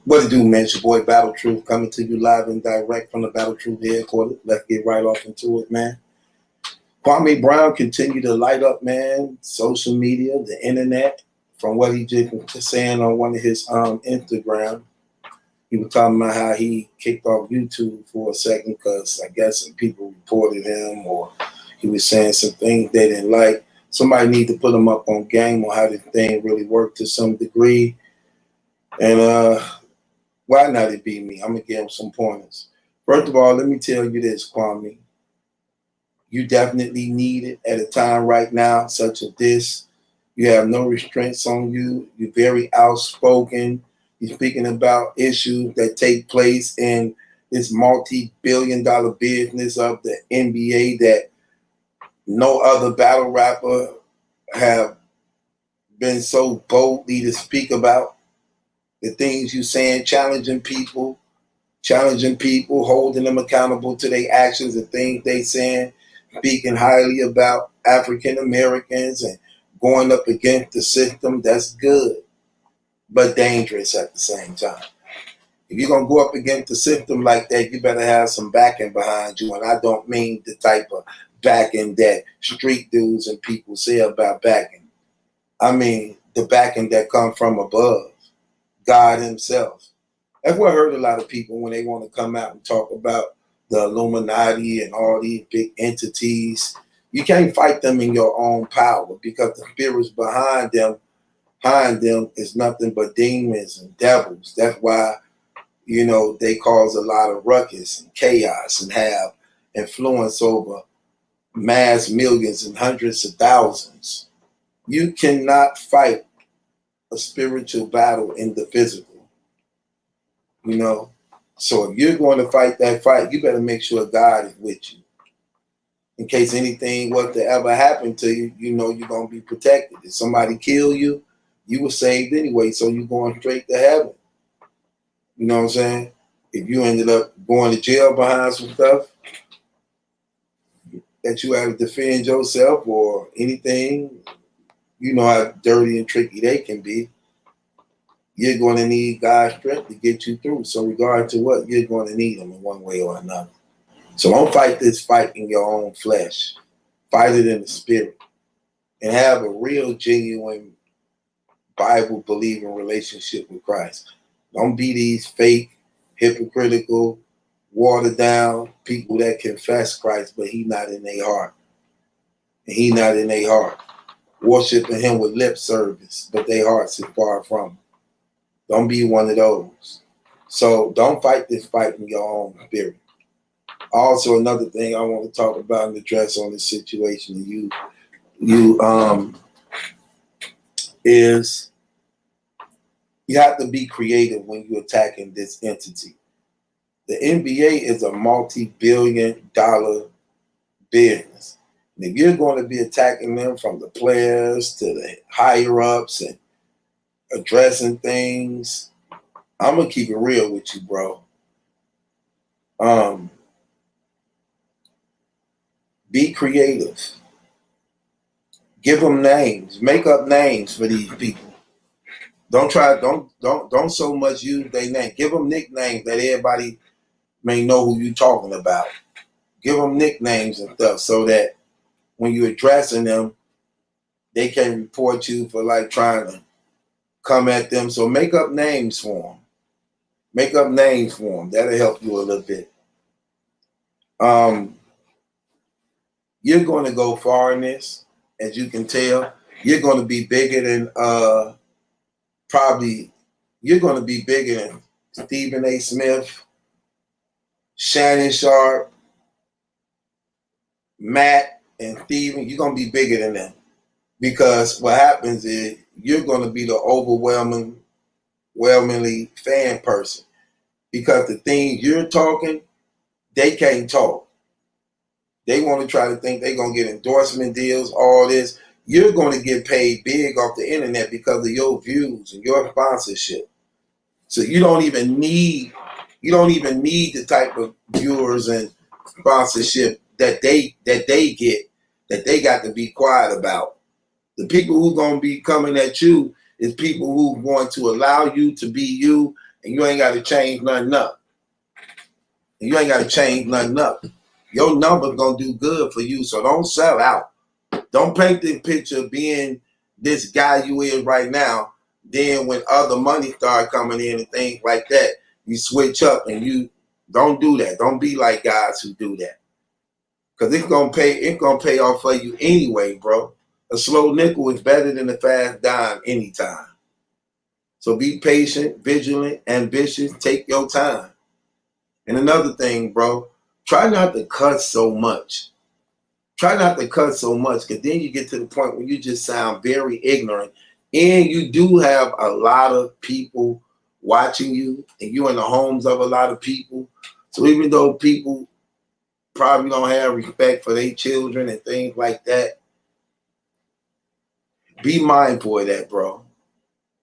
What it do, man? It's your boy Battle Truth coming to you live and direct from the Battle Truth headquarters. Let's get right off into it, man. Kwame Brown continue to light up, man, social media, the internet, from what he just saying on one of his Instagram. He was talking about how he kicked off YouTube for a second because I guess some people reported him or he was saying some things they didn't like. Somebody need to put him up on game on how the thing really worked to some degree. And why not it be me? I'm going to give him some pointers. First of all, let me tell you this, Kwame. You definitely need it at a time right now such as this. You have no restraints on you. You're very outspoken. You're speaking about issues that take place in this multi-billion-dollar business of the NBA that no other battle rapper have been so boldly to speak about. The things you saying, challenging people, holding them accountable to their actions, the things they saying, speaking highly about African Americans and going up against the system. That's good, but dangerous at the same time. If you're going to go up against the system like that, you better have some backing behind you. And I don't mean the type of backing that street dudes and people say about backing. I mean the backing that comes from above, God himself. That's what hurt a lot of people when they want to come out and talk about the Illuminati and all these big entities. You can't fight them in your own power because the spirits behind them is nothing but demons and devils. That's why, they cause a lot of ruckus and chaos and have influence over mass millions and hundreds of thousands. You cannot fight a spiritual battle in the physical. So if you're going to fight that fight, you better make sure God is with you. In case anything was to ever happen to you, you're going to be protected. If somebody kill you, you were saved anyway, so you're going straight to heaven. You know what I'm saying? If you ended up going to jail behind some stuff that you had to defend yourself or anything, you know how dirty and tricky they can be. You're going to need God's strength to get you through. So regard to what, you're going to need him in one way or another. So don't fight this fight in your own flesh. Fight it in the spirit. And have a real, genuine, Bible-believing relationship with Christ. Don't be these fake, hypocritical, watered-down people that confess Christ, but he not in their heart. And he not in their heart. Worshiping him with lip service, but their hearts is far from him. Don't be one of those. So don't fight this fight in your own spirit. Also, another thing I want to talk about and address on this situation is you have to be creative when you're attacking this entity. The NBA is a multi-billion-dollar business. And if you're going to be attacking them from the players to the higher-ups and addressing things, I'm going to keep it real with you, bro. Be creative. Give them names. Make up names for these people. Don't so much use their name. Give them nicknames that everybody may know who you're talking about. Give them nicknames and stuff so that when you're addressing them, they can report you for like trying to come at them. So make up names for them. Make up names for them. That'll help you a little bit. You're going to go far in this, as you can tell. You're going to be bigger than you're going to be bigger than Stephen A. Smith, Shannon Sharp, Matt, and Steven. You're going to be bigger than them. Because what happens is you're going to be the overwhelmingly fan person. Because the things you're talking, they can't talk. They want to try to think they're going to get endorsement deals, all this. You're going to get paid big off the internet because of your views and your sponsorship. So you don't even need the type of viewers and sponsorship that they get, that they got to be quiet about. The people who are going to be coming at you is people who want to allow you to be you and you ain't got to change nothing up. And you ain't got to change nothing up. Your number's going to do good for you, so don't sell out. Don't paint the picture of being this guy you is right now. Then when other money start coming in and things like that, you switch up and you don't do that. Don't be like guys who do that. Because it's gonna pay off for you anyway, bro. A slow nickel is better than a fast dime anytime. So be patient, vigilant, ambitious, take your time. And another thing, bro, try not to cuss so much. Try not to cuss so much, because then you get to the point where you just sound very ignorant. And you do have a lot of people watching you, and you're in the homes of a lot of people. So even though people probably don't have respect for their children and things like that, be mindful of that, bro.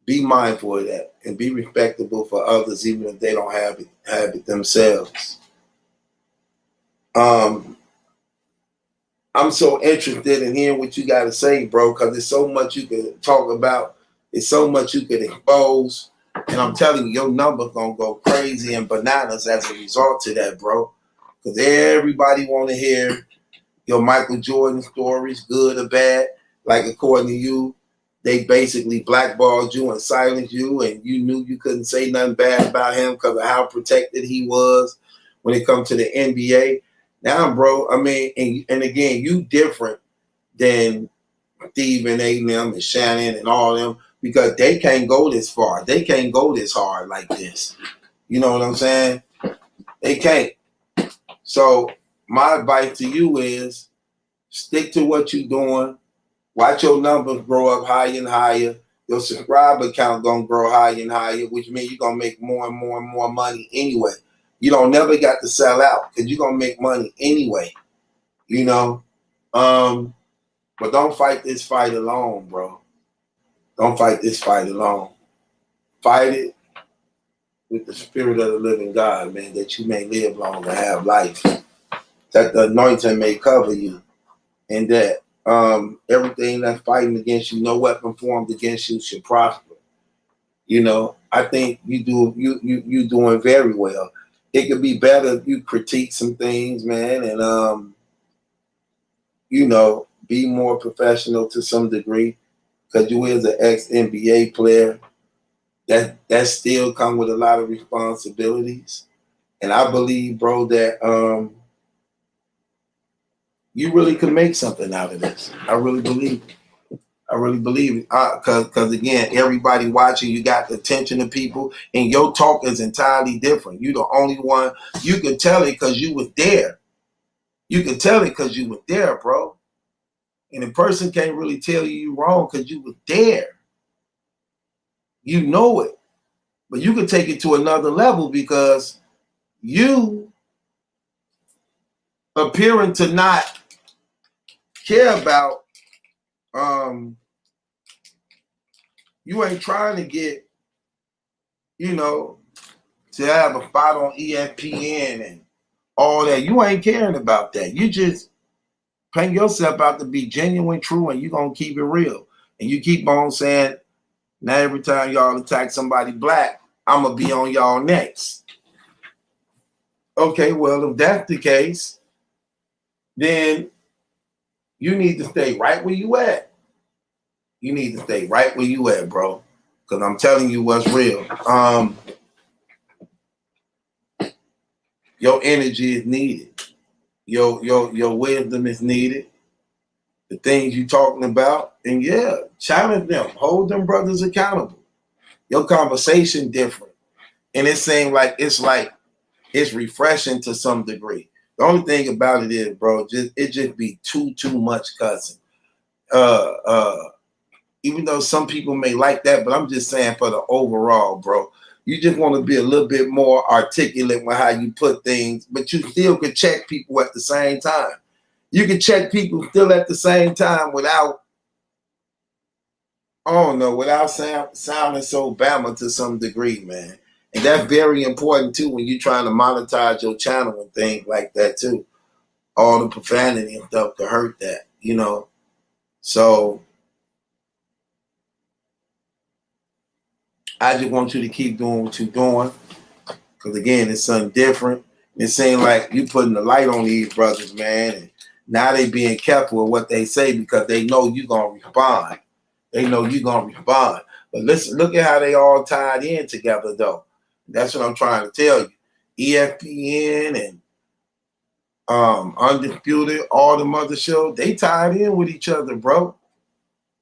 Be mindful of that, and be respectable for others, even if they don't have it themselves. I'm so interested in hearing what you got to say, bro, because there's so much you could talk about. There's so much you could expose. And I'm telling you, your number's going to go crazy and bananas as a result to that, bro. Because everybody want to hear your Michael Jordan stories, good or bad. Like, according to you, they basically blackballed you and silenced you, and you knew you couldn't say nothing bad about him because of how protected he was when it comes to the NBA. Now, bro, I mean, and again, you different than Steve and A and them and Shannon and all them, because they can't go this far. They can't go this hard like this. You know what I'm saying? They can't. So my advice to you is stick to what you're doing. Watch your numbers grow up higher and higher. Your subscriber count gonna grow higher and higher, which means you're gonna make more and more and more money anyway. You don't never got to sell out, because you're gonna make money anyway. You know? But don't fight this fight alone, bro. Don't fight this fight alone. Fight it with the spirit of the living God, man, that you may live long and have life. That the anointing may cover you. And that everything that's fighting against you, no weapon formed against you should prosper. You know, I think you doing very well. It could be better if you critique some things, man, and you know, be more professional to some degree, because you is an ex-NBA player. That still come with a lot of responsibilities. And I believe, bro, that you really could make something out of this. I really believe it. I really believe it. Because again, everybody watching, you got the attention of people, and your talk is entirely different. You the only one. You can tell it because you was there. You can tell it because you was there, bro. And a person can't really tell you wrong because you was there. You know it. But you can take it to another level because you appearing to not care about, you ain't trying to get, you know, to have a spot on ESPN and all that. You ain't caring about that. You just paint yourself out to be genuine, true, and you going to keep it real. And you keep on saying, now every time y'all attack somebody black, I'm going to be on y'all next. Okay, well, if that's the case, then you need to stay right where you at. You need to stay right where you at, bro. Because I'm telling you what's real. Your energy is needed. Your wisdom is needed. The things you talking about, and yeah, challenge them. Hold them brothers accountable. Your conversation different. And it seems like it's refreshing to some degree. The only thing about it is, bro, it just be too much cussing. Even though some people may like that, but I'm just saying for the overall, bro. You just want to be a little bit more articulate with how you put things, but you still can check people at the same time. You can check people still at the same time without, I don't know, without sounding so Bama to some degree, man. And that's very important too when you're trying to monetize your channel and things like that too. All the profanity and stuff to hurt that, you know. So I just want you to keep doing what you're doing. Because again, it's something different. It seems like you putting the light on these brothers, man. And now they being careful with what they say because they know you're going to respond. They know you're going to respond. But listen, look at how they all tied in together, though. That's what I'm trying to tell you. ESPN and Undisputed, all the mother shows, they tied in with each other, bro.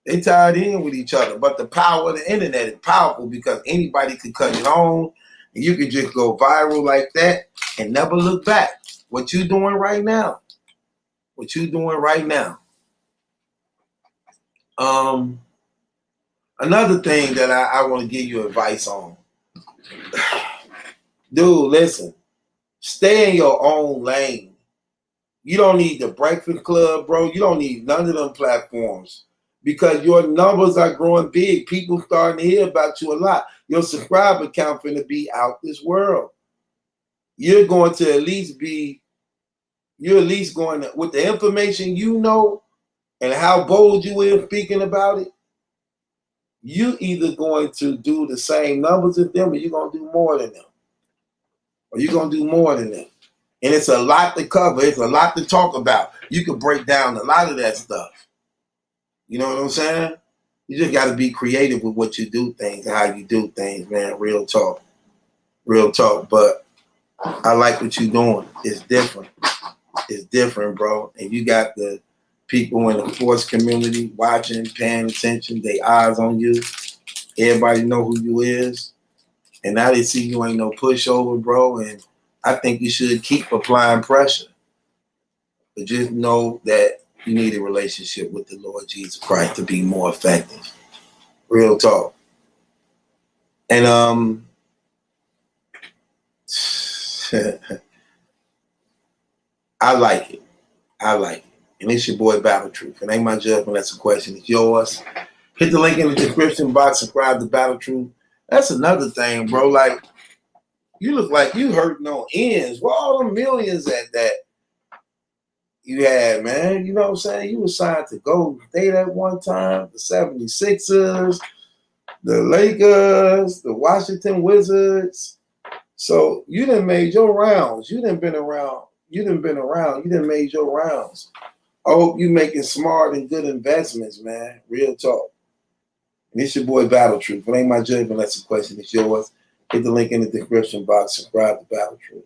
They tied in with each other. But the power of the internet is powerful because anybody could cut it on. And you can just go viral like that and never look back. What you doing right now? What you doing right now? Another thing that I want to give you advice on. Dude, listen. Stay in your own lane. You don't need the Breakfast Club, bro. You don't need none of them platforms because your numbers are growing big. People starting to hear about you a lot. Your subscriber count finna be out this world. You're going to at least be, you're at least going to, with the information you know and how bold you are speaking about it, you either going to do the same numbers as them or you're going to do more than them. Or you're going to do more than them. And it's a lot to cover. It's a lot to talk about. You can break down a lot of that stuff. You know what I'm saying? You just got to be creative with what you do things and how you do things, man. Real talk. Real talk. But I like what you're doing. It's different. It's different, bro. And you got the people in the sports community watching, paying attention. They eyes on you. Everybody know who you is. And now they see you ain't no pushover, bro. And I think you should keep applying pressure. But just know that you need a relationship with the Lord Jesus Christ to be more effective. Real talk. And I like it. I like it. And it's your boy Battle Truth. It ain't my judgment, that's a question. It's yours. Hit the link in the description box, subscribe to Battle Truth. That's another thing, bro. Like, you look like you hurting on ends. Where all the millions at that you had, man? You know what I'm saying? You were signed to Golden State at one time, the 76ers, the Lakers, the Washington Wizards. So you done made your rounds. You done been around. You done been around. You done made your rounds. I hope you making smart and good investments, man. Real talk. And it's your boy Battle Truth. It ain't my judgment, that's a question. It's yours. Hit the link in the description box. Subscribe to Battle Truth.